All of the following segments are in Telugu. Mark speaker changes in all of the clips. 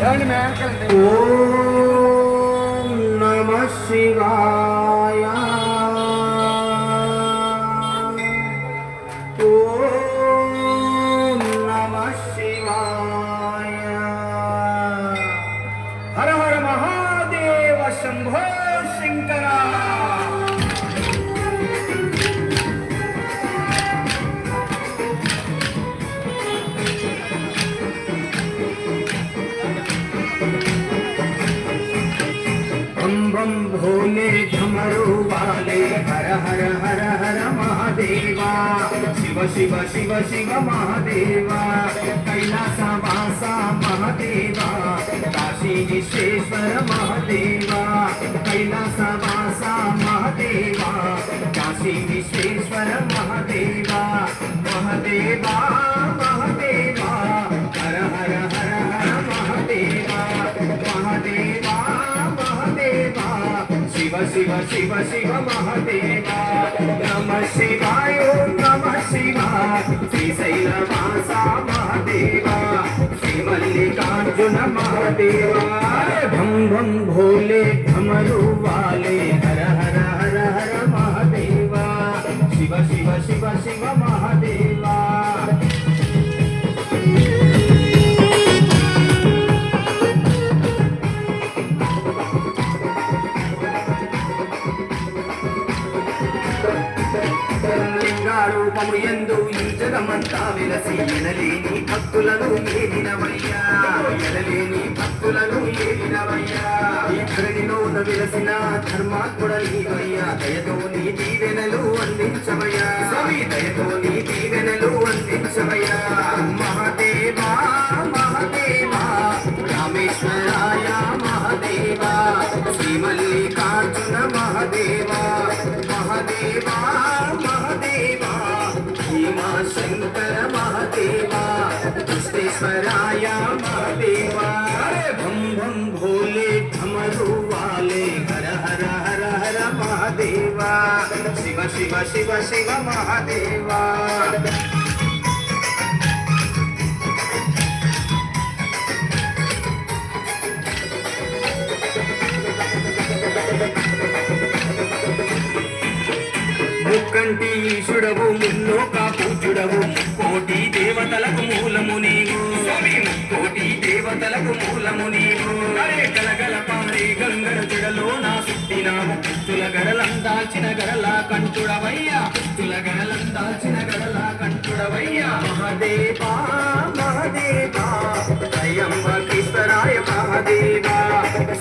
Speaker 1: ఓం నమః శివాయ ఓం నమః శివాయ హర హర మహాదేవ శంభో శంకర बम भोले झमरू वाले हर हर हर हर महादेवा शिव शिव शिव शिव महादेवा कैलास वासा महादेवा काशी विश्वेश्वर महादेवा कैलास वासा महादेवा काशी विश्वेश्वर महादेवा महादेवा महादेवा हर हर हर हर महादेवा महादेवा शिव शिव शिव शिव महादेवा नमः शिवाय ओम नमः शिवाय श्रीशैलवासा महादेवा श्री मल्लिकार्जुन महादेवा भम भम भोले भमरू वाले हर हर हर हर महादेवा शिव शिव शिव शिव महादेवा రూపము యందు ఈ జగమంతా విలసి ఎనలేని భక్తులను ఏలినవయ్యా ఎనలేని భక్తులను ఏలినవయ్యా ఈ ధరణిలోన విలసిన ధర్మాత్ముడ నీవయ్యా దయతో నీ దీవెనలు అందించవయ్యా స్వామి దయతో నీ దీవెనలు అందించవయ్యా మహాదేవా మహాదేవా రామేశ్వరాయ మహాదేవా శ్రీ మల్లికార్జున మహాదేవా మహాదేవా మహాదేవా భీమా శంకర మహాదేవా కృష్ణేశ్వరాయ మహాదేవా భం భం భోలే ఢమరు వాలే హర హర హర హర మహాదేవా శివ శివ శివ శివ మహాదేవా ముక్కంటి ఈశుడవు ముల్లోక పూజుడవు కోటి దేవతలకు మూలము నీవు కోటి దేవతలకు మూలము నీవు గలగల పారే గంగర జడలో నా సుట్టినావు తుల గడలందాల్చిన గడలా కంటుడవయ్యా తుల గడలందాల్చిన గడలా కంటుడవయ్యా మహాదేవా మహాదేవా త్రయంబకేశ్వరాయ మహాదేవా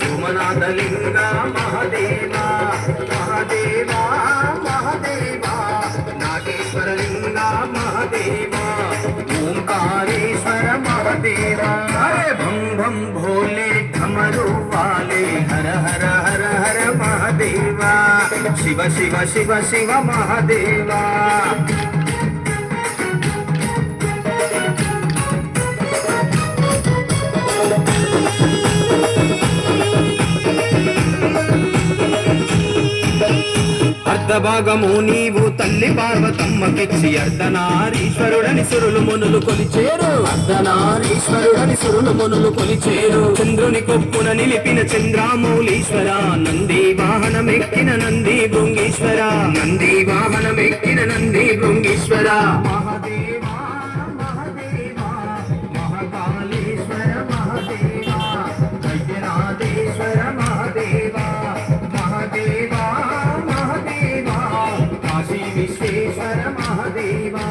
Speaker 1: సోమనాథలింగ మహాదేవా మహాదేవా మహాదేవా నాగేశ్వరలింగ మహాదేవా ఓంకారేశ్వర మహాదేవా హరే భం భం భోలే ఢమరు వాలే హర హర హర హర మహాదేవా శివ శివ శివ శివ మహాదేవా అర్ధభాగము నీవు తల్లి పార్వతమ్మకిచ్చి అర్ధనారీశ్వరుడని సురులు మునులు కొలిచేరు అర్ధనారీశ్వరుడని సురులు మునులు కొలిచేరు చంద్రుని కొప్పున నిలిపిన చంద్రామౌళీశ్వర నంది వాహనమెక్కిన నంది భృంగీశ్వర నంది వాహనమెక్కిన నంది భృంగీశ్వర మహాదేవా మహాదేవా మహాకాళేశ్వర మహాదేవా వైద్యనాథేశ్వర మహాదేవా మహాదేవా విశ్వేశ్వర మహాదేవా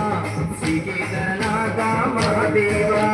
Speaker 1: శ్రీ కేదారనాథ మహాదేవా